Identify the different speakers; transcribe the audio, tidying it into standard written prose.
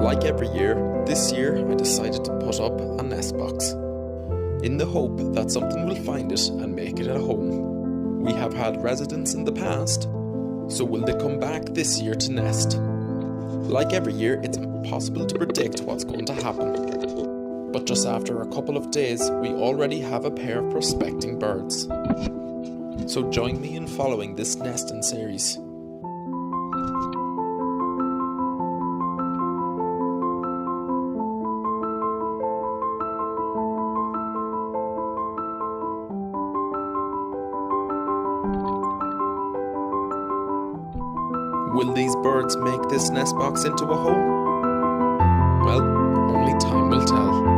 Speaker 1: Like every year, this year I decided to put up a nest box, in the hope that something will find it and make it a home. We have had residents in the past, so will they come back this year to nest? Like every year, it's impossible to predict what's going to happen. But just after a couple of days, we already have a pair of prospecting birds. So join me in following this nesting series. Will these birds make this nest box into a home? Well, only time will tell.